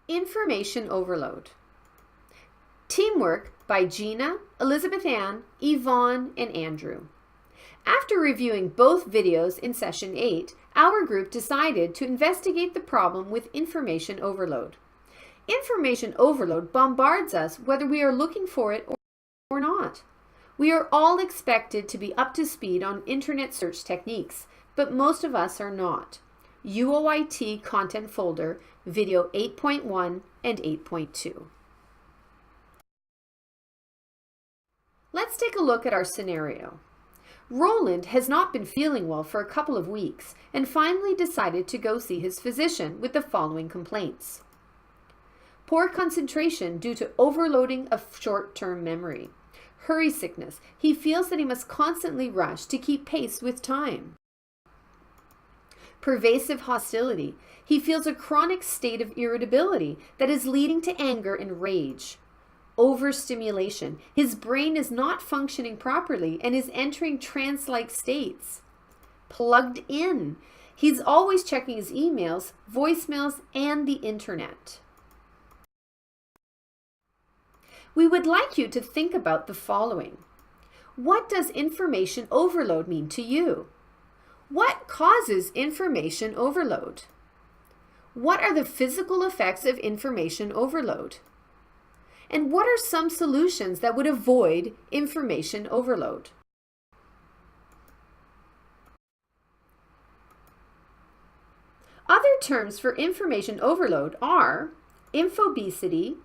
Information overload. Teamwork by Gina, Elizabeth Ann, Yvonne, and Andrew. After reviewing both videos in session 8, our group decided to investigate the problem with information overload. Information overload bombards us whether we are looking for it or not. We are all expected to be up to speed on internet search techniques, but most of us are not. UOIT Content Folder, Video 8.1 and 8.2. Let's take a look at our scenario. Roland has not been feeling well for a couple of weeks and finally decided to go see his physician with the following complaints. Poor concentration due to overloading of short-term memory. Hurry sickness. He feels that he must constantly rush to keep pace with time. Pervasive hostility. He feels a chronic state of irritability that is leading to anger and rage. Overstimulation. His brain is not functioning properly and is entering trance-like states. Plugged in. He's always checking his emails, voicemails, and the internet. We would like you to think about the following. What does information overload mean to you? What causes information overload? What are the physical effects of information overload? And what are some solutions that would avoid information overload? Other terms for information overload are infobesity,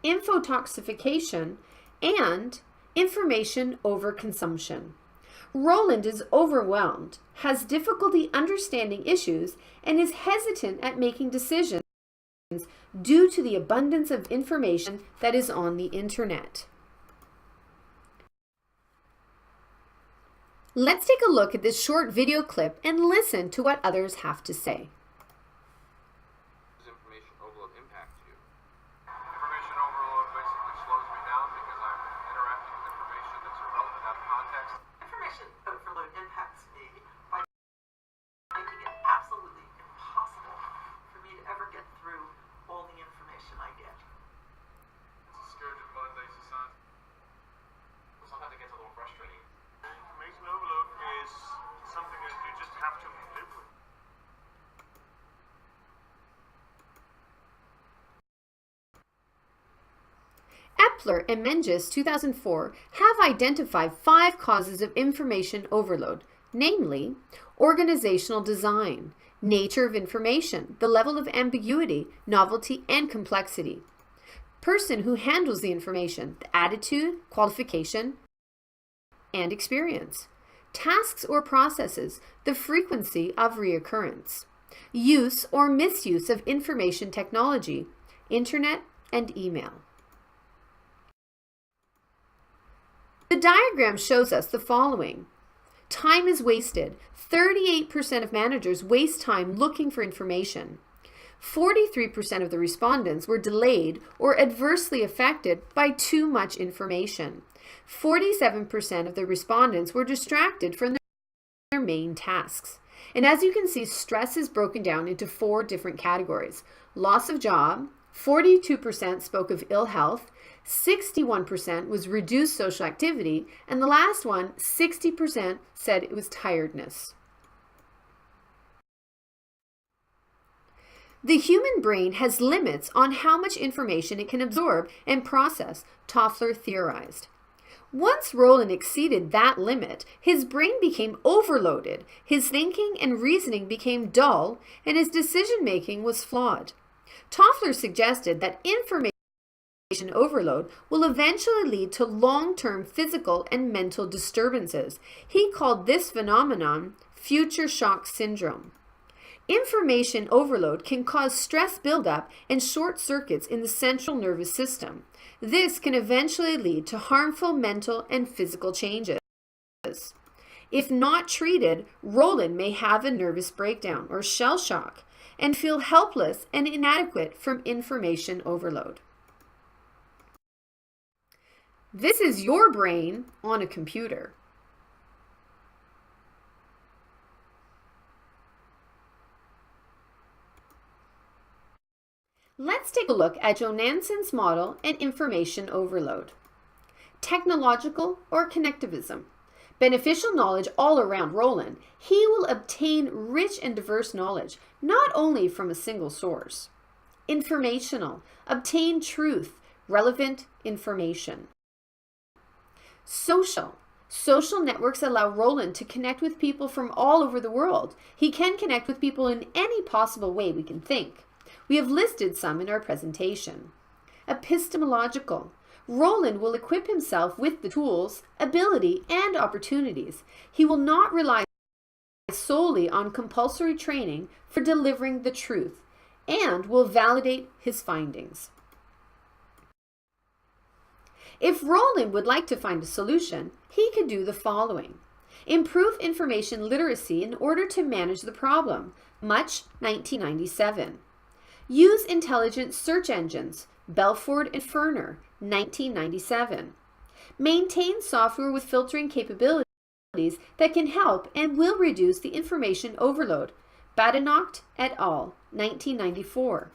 infotoxification, and information overconsumption. Roland is overwhelmed, has difficulty understanding issues, and is hesitant at making decisions due to the abundance of information that is on the internet. Let's take a look at this short video clip and listen to what others have to say. Epler and Menges, 2004, have identified 5 causes of information overload, namely organizational design, nature of information, the level of ambiguity, novelty, and complexity, person who handles the information, the attitude, qualification, and experience, tasks or processes, the frequency of reoccurrence, use or misuse of information technology, internet, and email. The diagram shows us the following. Time is wasted. 38% of managers waste time looking for information. 43% of the respondents were delayed or adversely affected by too much information. 47% of the respondents were distracted from their main tasks. And as you can see, stress is broken down into 4 different categories. Loss of job, 42% spoke of ill health, 61% was reduced social activity, and the last one, 60%, said it was tiredness. The human brain has limits on how much information it can absorb and process, Toffler theorized. Once Roland exceeded that limit, his brain became overloaded, his thinking and reasoning became dull, and his decision-making was flawed. Toffler suggested that information overload will eventually lead to long-term physical and mental disturbances. He called this phenomenon future shock syndrome. Information overload can cause stress buildup and short circuits in the central nervous system. This can eventually lead to harmful mental and physical changes. If not treated, Roland may have a nervous breakdown or shell shock and feel helpless and inadequate from information overload. This is your brain on a computer. Let's take a look at Joe Nanson's model and information overload. Technological or connectivism. Beneficial knowledge all around Roland. He will obtain rich and diverse knowledge, not only from a single source. Informational. Obtain truth, relevant information. Social. Social networks allow Roland to connect with people from all over the world. He can connect with people in any possible way we can think. We have listed some in our presentation. Epistemological. Roland will equip himself with the tools, ability, and opportunities. He will not rely solely on compulsory training for delivering the truth, and will validate his findings. If Roland would like to find a solution, he could do the following. Improve information literacy in order to manage the problem. Much, 1997. Use intelligent search engines. Belford and Ferner, 1997. Maintain software with filtering capabilities that can help and will reduce the information overload. Badenoch et al., 1994.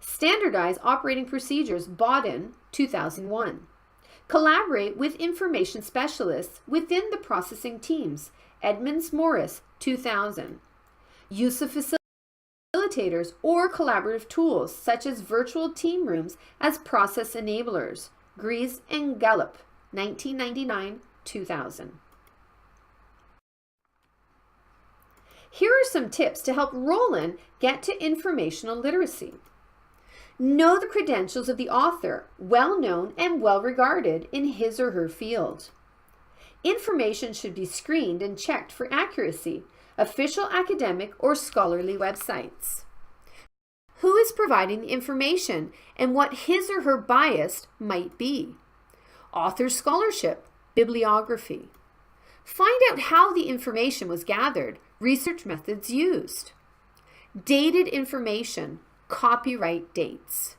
Standardize operating procedures. Bodden, 2001. Collaborate with information specialists within the processing teams. Edmonds Morris, 2000. Use of facilitators or collaborative tools such as virtual team rooms as process enablers. Gries and Gallup, 1999-2000. Here are some tips to help Roland get to informational literacy. Know the credentials of the author, well known and well regarded in his or her field. Information should be screened and checked for accuracy. Official academic or scholarly websites. Who is providing the information and what his or her bias might be. Author scholarship, bibliography. Find out how the information was gathered, research methods used. Dated information, copyright dates.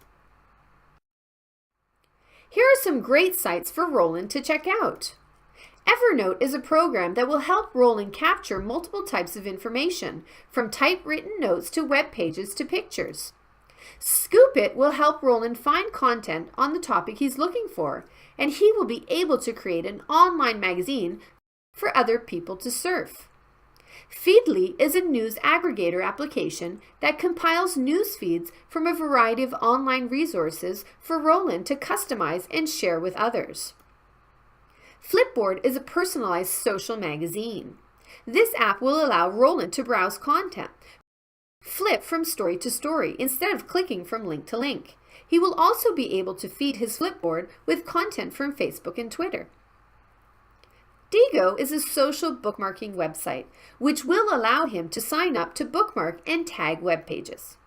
Here are some great sites for Roland to check out. Evernote is a program that will help Roland capture multiple types of information, from typewritten notes to web pages to pictures. Scoopit will help Roland find content on the topic he's looking for, and he will be able to create an online magazine for other people to surf. Feedly is a news aggregator application that compiles news feeds from a variety of online resources for Roland to customize and share with others. Flipboard is a personalized social magazine. This app will allow Roland to browse content, flip from story to story instead of clicking from link to link. He will also be able to feed his Flipboard with content from Facebook and Twitter. Diigo is a social bookmarking website, which will allow him to sign up to bookmark and tag web pages.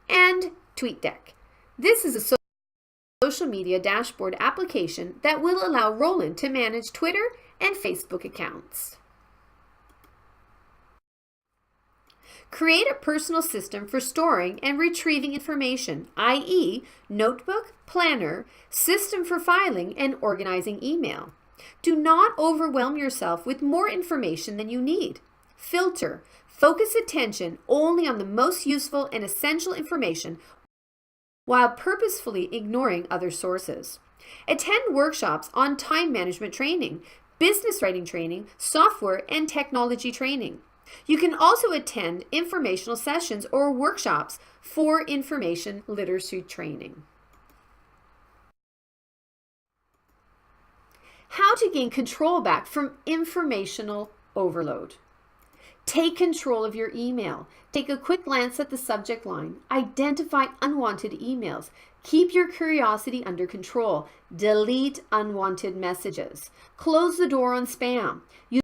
And TweetDeck. This is a social media dashboard application that will allow Roland to manage Twitter and Facebook accounts. Create a personal system for storing and retrieving information, i.e., notebook, planner, system for filing and organizing email. Do not overwhelm yourself with more information than you need. Filter. Focus attention only on the most useful and essential information while purposefully ignoring other sources. Attend workshops on time management training, business writing training, software and technology training. You can also attend informational sessions or workshops for information literacy training. How to gain control back from informational overload. Take control of your email. Take a quick glance at the subject line. Identify unwanted emails. Keep your curiosity under control. Delete unwanted messages. Close the door on spam. Use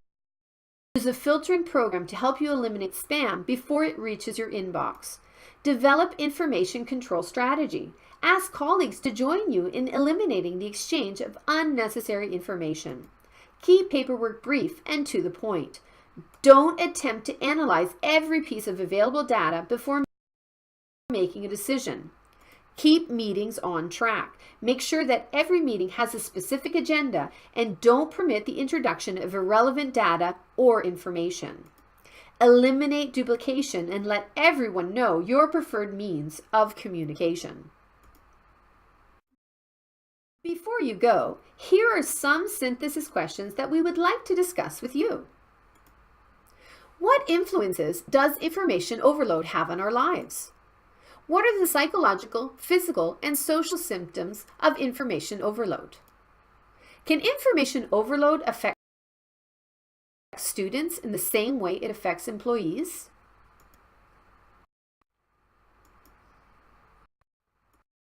a filtering program to help you eliminate spam before it reaches your inbox. Develop information control strategy. Ask colleagues to join you in eliminating the exchange of unnecessary information. Keep paperwork brief and to the point. Don't attempt to analyze every piece of available data before making a decision. Keep meetings on track. Make sure that every meeting has a specific agenda and don't permit the introduction of irrelevant data or information. Eliminate duplication and let everyone know your preferred means of communication. Before you go, here are some synthesis questions that we would like to discuss with you. What influences does information overload have on our lives? What are the psychological, physical, and social symptoms of information overload? Can information overload affect students in the same way it affects employees?